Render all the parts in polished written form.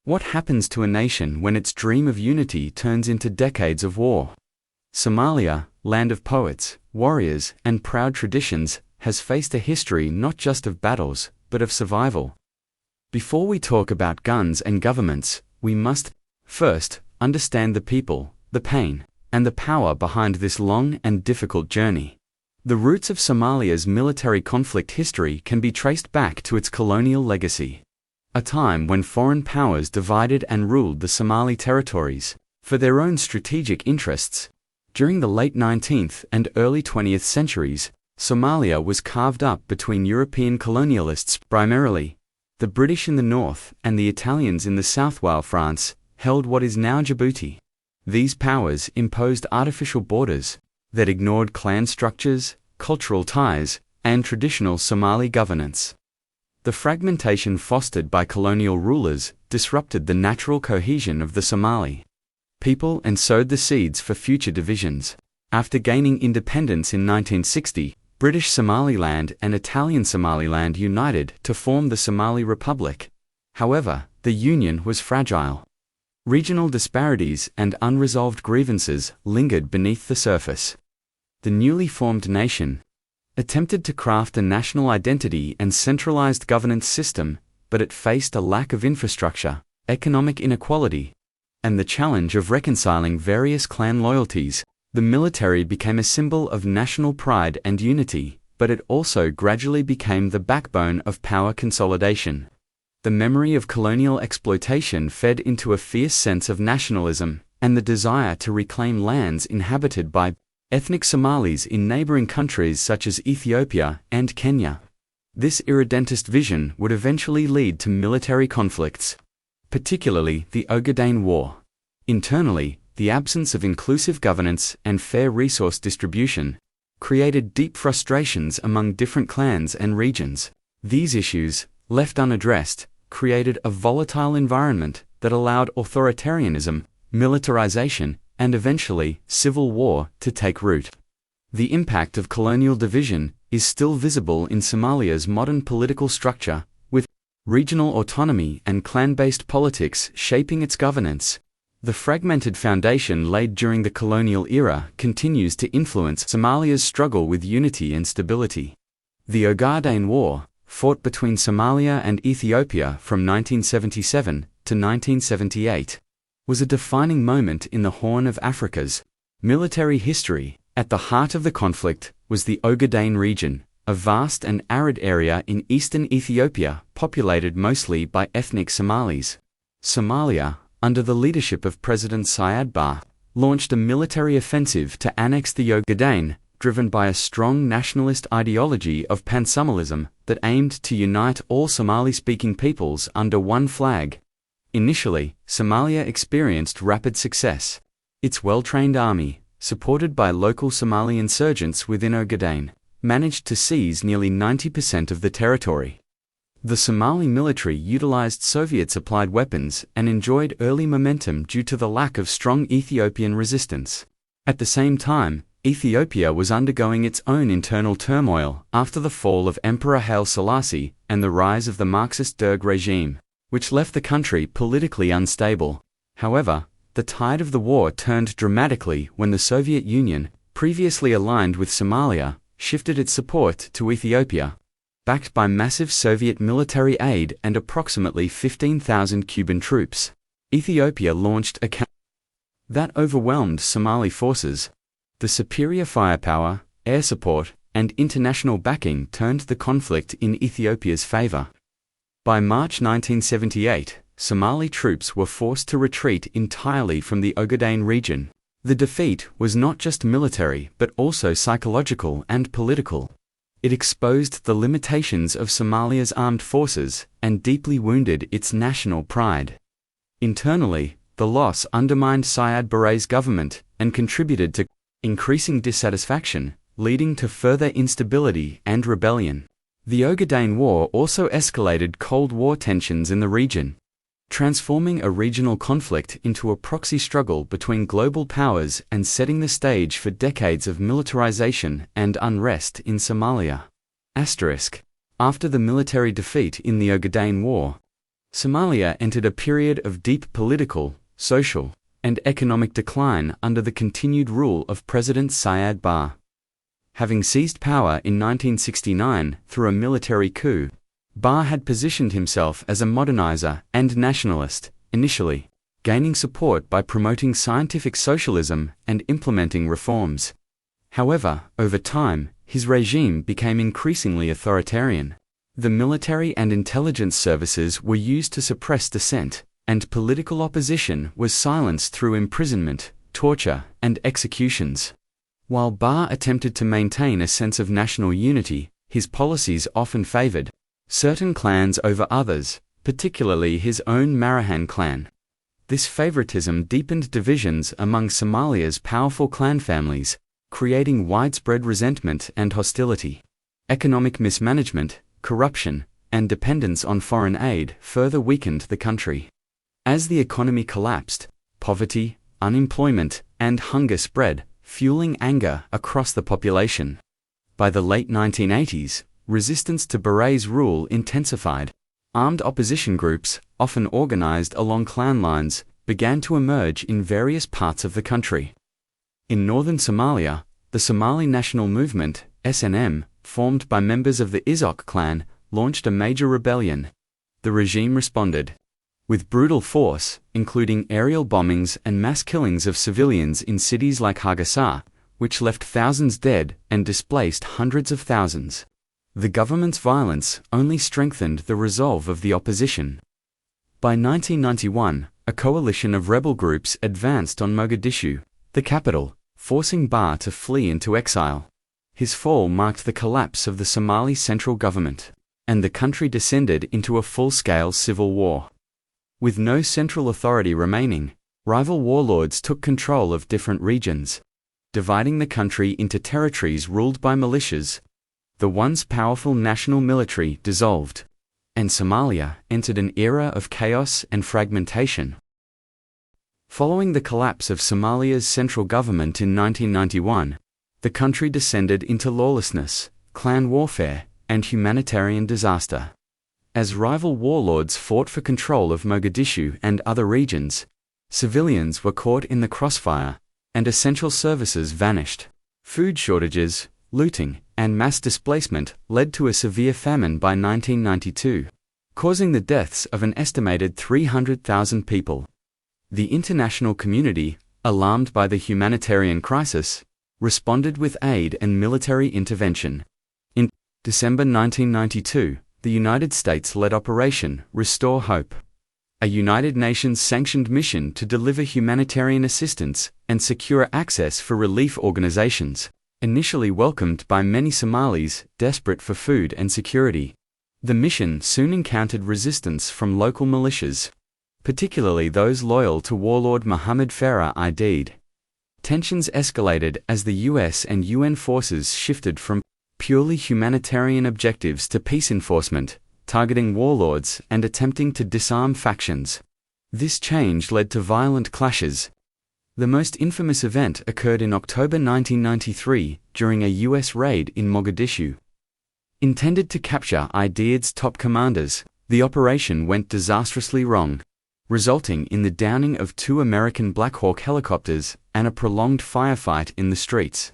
What happens to a nation when its dream of unity turns into decades of war? Somalia, land of poets, warriors, and proud traditions, has faced a history not just of battles, but of survival. Before we talk about guns and governments, we must, first, understand the people, the pain, and the power behind this long and difficult journey. The roots of Somalia's military conflict history can be traced back to its colonial legacy. A time when foreign powers divided and ruled the Somali territories for their own strategic interests. During the late 19th and early 20th centuries, Somalia was carved up between European colonialists primarily, the British in the north and the Italians in the south, while France held what is now Djibouti. These powers imposed artificial borders that ignored clan structures, cultural ties, and traditional Somali governance. The fragmentation fostered by colonial rulers disrupted the natural cohesion of the Somali people and sowed the seeds for future divisions. After gaining independence in 1960, British Somaliland and Italian Somaliland united to form the Somali Republic. However, the union was fragile. Regional disparities and unresolved grievances lingered beneath the surface. The newly formed nation attempted to craft a national identity and centralized governance system, but it faced a lack of infrastructure, economic inequality, and the challenge of reconciling various clan loyalties. The military became a symbol of national pride and unity, but it also gradually became the backbone of power consolidation. The memory of colonial exploitation fed into a fierce sense of nationalism and the desire to reclaim lands inhabited by ethnic Somalis in neighboring countries such as Ethiopia and Kenya. This irredentist vision would eventually lead to military conflicts, particularly the Ogaden War. Internally, the absence of inclusive governance and fair resource distribution created deep frustrations among different clans and regions. These issues, left unaddressed, created a volatile environment that allowed authoritarianism, militarization, and eventually civil war to take root. The impact of colonial division is still visible in Somalia's modern political structure, with regional autonomy and clan-based politics shaping its governance. The fragmented foundation laid during the colonial era continues to influence Somalia's struggle with unity and stability. The Ogaden War, fought between Somalia and Ethiopia from 1977 to 1978, was a defining moment in the Horn of Africa's military history. At the heart of the conflict was the Ogaden region, a vast and arid area in eastern Ethiopia populated mostly by ethnic Somalis. Somalia, under the leadership of President Siad Barre, launched a military offensive to annex the Ogaden, driven by a strong nationalist ideology of pan-Somalism that aimed to unite all Somali-speaking peoples under one flag. Initially, Somalia experienced rapid success. Its well-trained army, supported by local Somali insurgents within Ogaden, managed to seize nearly 90% of the territory. The Somali military utilized Soviet-supplied weapons and enjoyed early momentum due to the lack of strong Ethiopian resistance. At the same time, Ethiopia was undergoing its own internal turmoil after the fall of Emperor Haile Selassie and the rise of the Marxist Derg regime, which left the country politically unstable. However, the tide of the war turned dramatically when the Soviet Union, previously aligned with Somalia, shifted its support to Ethiopia. Backed by massive Soviet military aid and approximately 15,000 Cuban troops, Ethiopia launched a campaign that overwhelmed Somali forces. The superior firepower, air support, and international backing turned the conflict in Ethiopia's favor. By March 1978, Somali troops were forced to retreat entirely from the Ogaden region. The defeat was not just military but also psychological and political. It exposed the limitations of Somalia's armed forces and deeply wounded its national pride. Internally, the loss undermined Siad Barre's government and contributed to increasing dissatisfaction, leading to further instability and rebellion. The Ogaden War also escalated Cold War tensions in the region, transforming a regional conflict into a proxy struggle between global powers and setting the stage for decades of militarization and unrest in Somalia. After the military defeat in the Ogaden War, Somalia entered a period of deep political, social, and economic decline under the continued rule of President Siad Barre. Having seized power in 1969 through a military coup, Barre had positioned himself as a modernizer and nationalist, initially, gaining support by promoting scientific socialism and implementing reforms. However, over time, his regime became increasingly authoritarian. The military and intelligence services were used to suppress dissent, and political opposition was silenced through imprisonment, torture, and executions. While Barre attempted to maintain a sense of national unity, his policies often favored certain clans over others, particularly his own Marahan clan. This favoritism deepened divisions among Somalia's powerful clan families, creating widespread resentment and hostility. Economic mismanagement, corruption, and dependence on foreign aid further weakened the country. As the economy collapsed, poverty, unemployment, and hunger spread, fueling anger across the population. By the late 1980s, resistance to Barre's rule intensified. Armed opposition groups, often organized along clan lines, began to emerge in various parts of the country. In northern Somalia, the Somali National Movement, SNM, formed by members of the Izok clan, launched a major rebellion. The regime responded with brutal force, including aerial bombings and mass killings of civilians in cities like Hargeisa, which left thousands dead and displaced hundreds of thousands. The government's violence only strengthened the resolve of the opposition. By 1991, a coalition of rebel groups advanced on Mogadishu, the capital, forcing Barre to flee into exile. His fall marked the collapse of the Somali central government, and the country descended into a full-scale civil war. With no central authority remaining, rival warlords took control of different regions, dividing the country into territories ruled by militias. The once powerful national military dissolved, and Somalia entered an era of chaos and fragmentation. Following the collapse of Somalia's central government in 1991, the country descended into lawlessness, clan warfare, and humanitarian disaster. As rival warlords fought for control of Mogadishu and other regions, civilians were caught in the crossfire, and essential services vanished. Food shortages, looting, and mass displacement led to a severe famine by 1992, causing the deaths of an estimated 300,000 people. The international community, alarmed by the humanitarian crisis, responded with aid and military intervention. In December 1992, the United States led Operation Restore Hope, a United Nations-sanctioned mission to deliver humanitarian assistance and secure access for relief organizations. Initially welcomed by many Somalis desperate for food and security, the mission soon encountered resistance from local militias, particularly those loyal to warlord Mohammed Farah Aidid. Tensions escalated as the US and UN forces shifted from purely humanitarian objectives to peace enforcement, targeting warlords and attempting to disarm factions. This change led to violent clashes. The most infamous event occurred in October 1993 during a US raid in Mogadishu. Intended to capture Aidid's top commanders, the operation went disastrously wrong, resulting in the downing of 2 American Black Hawk helicopters and a prolonged firefight in the streets.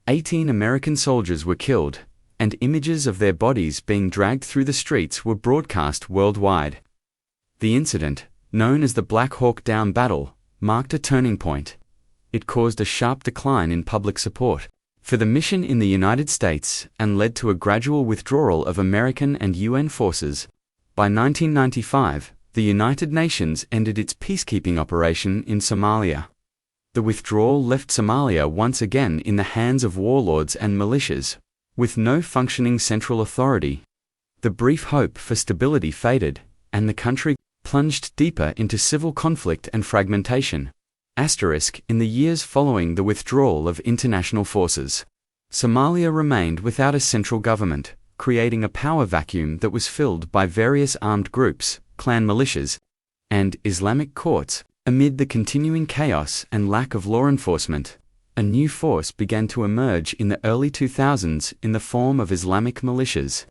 18 American soldiers were killed, and images of their bodies being dragged through the streets were broadcast worldwide. The incident, known as the Black Hawk Down Battle, marked a turning point. It caused a sharp decline in public support for the mission in the United States and led to a gradual withdrawal of American and UN forces. By 1995, the United Nations ended its peacekeeping operation in Somalia. The withdrawal left Somalia once again in the hands of warlords and militias, with no functioning central authority. The brief hope for stability faded, and the country plunged deeper into civil conflict and fragmentation. In the years following the withdrawal of international forces, Somalia remained without a central government, creating a power vacuum that was filled by various armed groups, clan militias, and Islamic courts. Amid the continuing chaos and lack of law enforcement, a new force began to emerge in the early 2000s in the form of Islamic militias,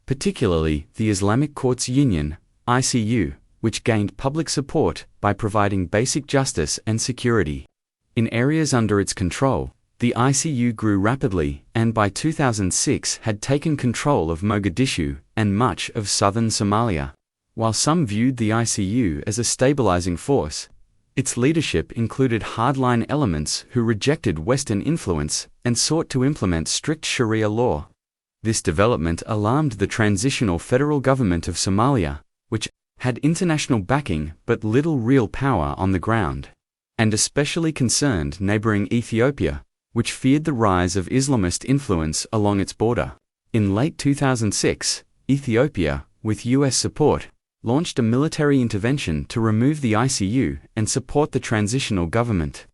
particularly the Islamic Courts Union, ICU, which gained public support by providing basic justice and security. In areas under its control, the ICU grew rapidly and by 2006 had taken control of Mogadishu and much of southern Somalia. While some viewed the ICU as a stabilizing force, its leadership included hardline elements who rejected Western influence and sought to implement strict Sharia law. This development alarmed the transitional federal government of Somalia, which had international backing but little real power on the ground, and especially concerned neighboring Ethiopia, which feared the rise of Islamist influence along its border. In late 2006, Ethiopia, with US support, launched a military intervention to remove the ICU and support the transitional government.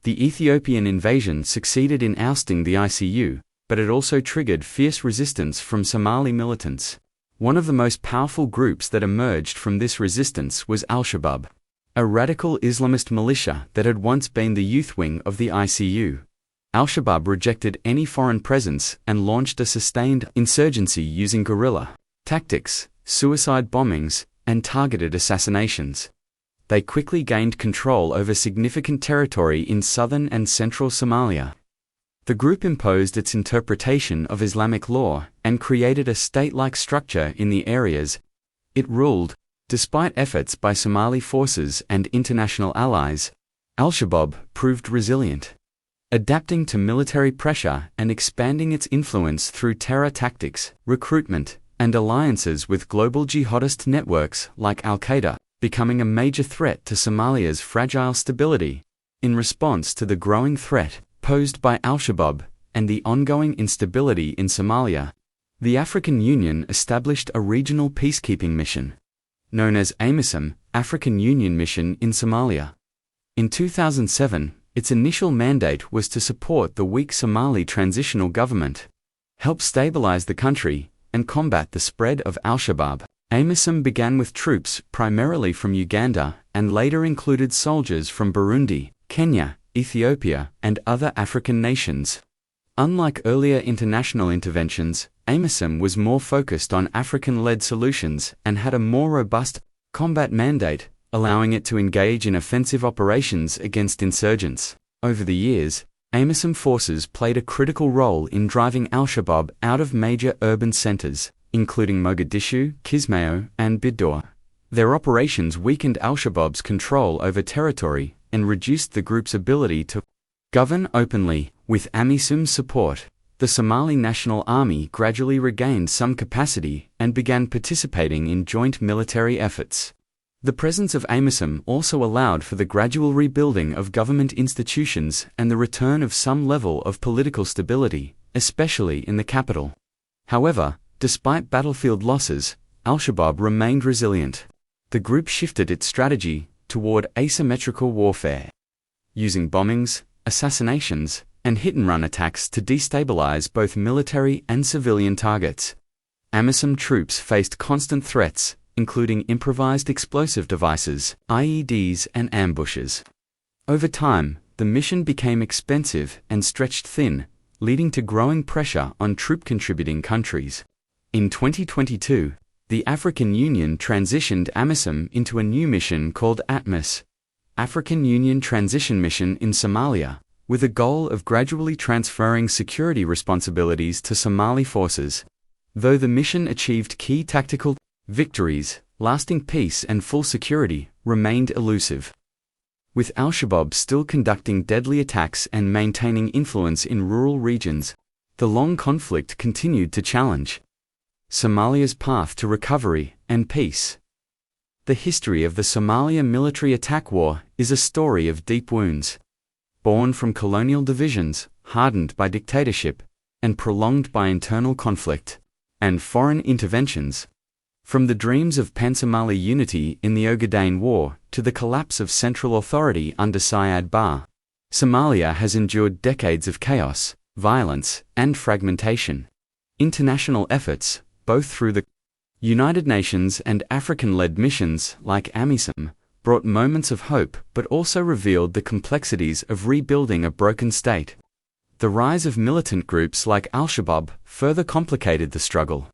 The Ethiopian invasion succeeded in ousting the ICU, but it also triggered fierce resistance from Somali militants. One of the most powerful groups that emerged from this resistance was Al-Shabaab, a radical Islamist militia that had once been the youth wing of the ICU. Al-Shabaab rejected any foreign presence and launched a sustained insurgency using guerrilla tactics, suicide bombings, and targeted assassinations. They quickly gained control over significant territory in southern and central Somalia. The group imposed its interpretation of Islamic law and created a state-like structure in the areas it ruled. Despite efforts by Somali forces and international allies, Al-Shabaab proved resilient, adapting to military pressure and expanding its influence through terror tactics, recruitment, and alliances with global jihadist networks like Al-Qaeda, becoming a major threat to Somalia's fragile stability. In response to the growing threat posed by Al-Shabaab and the ongoing instability in Somalia, the African Union established a regional peacekeeping mission, known as AMISOM, African Union Mission in Somalia. In 2007, its initial mandate was to support the weak Somali transitional government, help stabilize the country, and combat the spread of Al-Shabaab. AMISOM began with troops primarily from Uganda and later included soldiers from Burundi, Kenya, Ethiopia, and other African nations. Unlike earlier international interventions, AMISOM was more focused on African-led solutions and had a more robust combat mandate, allowing it to engage in offensive operations against insurgents. Over the years, AMISOM forces played a critical role in driving Al-Shabaab out of major urban centers, including Mogadishu, Kismayo, and Bidor. Their operations weakened Al-Shabaab's control over territory and reduced the group's ability to govern openly. With AMISOM's support, the Somali National Army gradually regained some capacity and began participating in joint military efforts. The presence of AMISOM also allowed for the gradual rebuilding of government institutions and the return of some level of political stability, especially in the capital. However, despite battlefield losses, Al-Shabaab remained resilient. The group shifted its strategy toward asymmetrical warfare, using bombings, assassinations, and hit-and-run attacks to destabilize both military and civilian targets. AMISOM troops faced constant threats, including improvised explosive devices, IEDs, and ambushes. Over time, the mission became expensive and stretched thin, leading to growing pressure on troop-contributing countries. In 2022, the African Union transitioned AMISOM into a new mission called ATMIS, African Union Transition Mission in Somalia, with a goal of gradually transferring security responsibilities to Somali forces. Though the mission achieved key tactical victories, lasting peace and full security remained elusive. With Al-Shabaab still conducting deadly attacks and maintaining influence in rural regions, the long conflict continued to challenge Somalia's path to recovery and peace. The history of the Somalia military attack war is a story of deep wounds. Born from colonial divisions, hardened by dictatorship, and prolonged by internal conflict and foreign interventions. From the dreams of pan-Somali unity in the Ogaden War to the collapse of central authority under Siad Barre, Somalia has endured decades of chaos, violence, and fragmentation. International efforts, both through the United Nations and African-led missions like AMISOM, brought moments of hope but also revealed the complexities of rebuilding a broken state. The rise of militant groups like Al-Shabaab further complicated the struggle.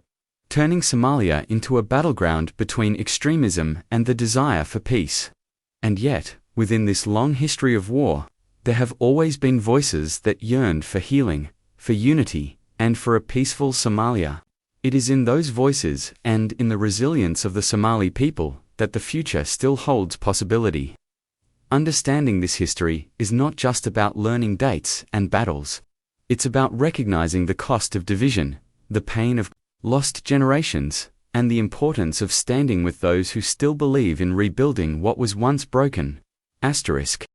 turning Somalia into a battleground between extremism and the desire for peace. And yet, within this long history of war, there have always been voices that yearned for healing, for unity, and for a peaceful Somalia. It is in those voices and in the resilience of the Somali people that the future still holds possibility. Understanding this history is not just about learning dates and battles. It's about recognizing the cost of division, the pain of lost generations, and the importance of standing with those who still believe in rebuilding what was once broken. Asterisk.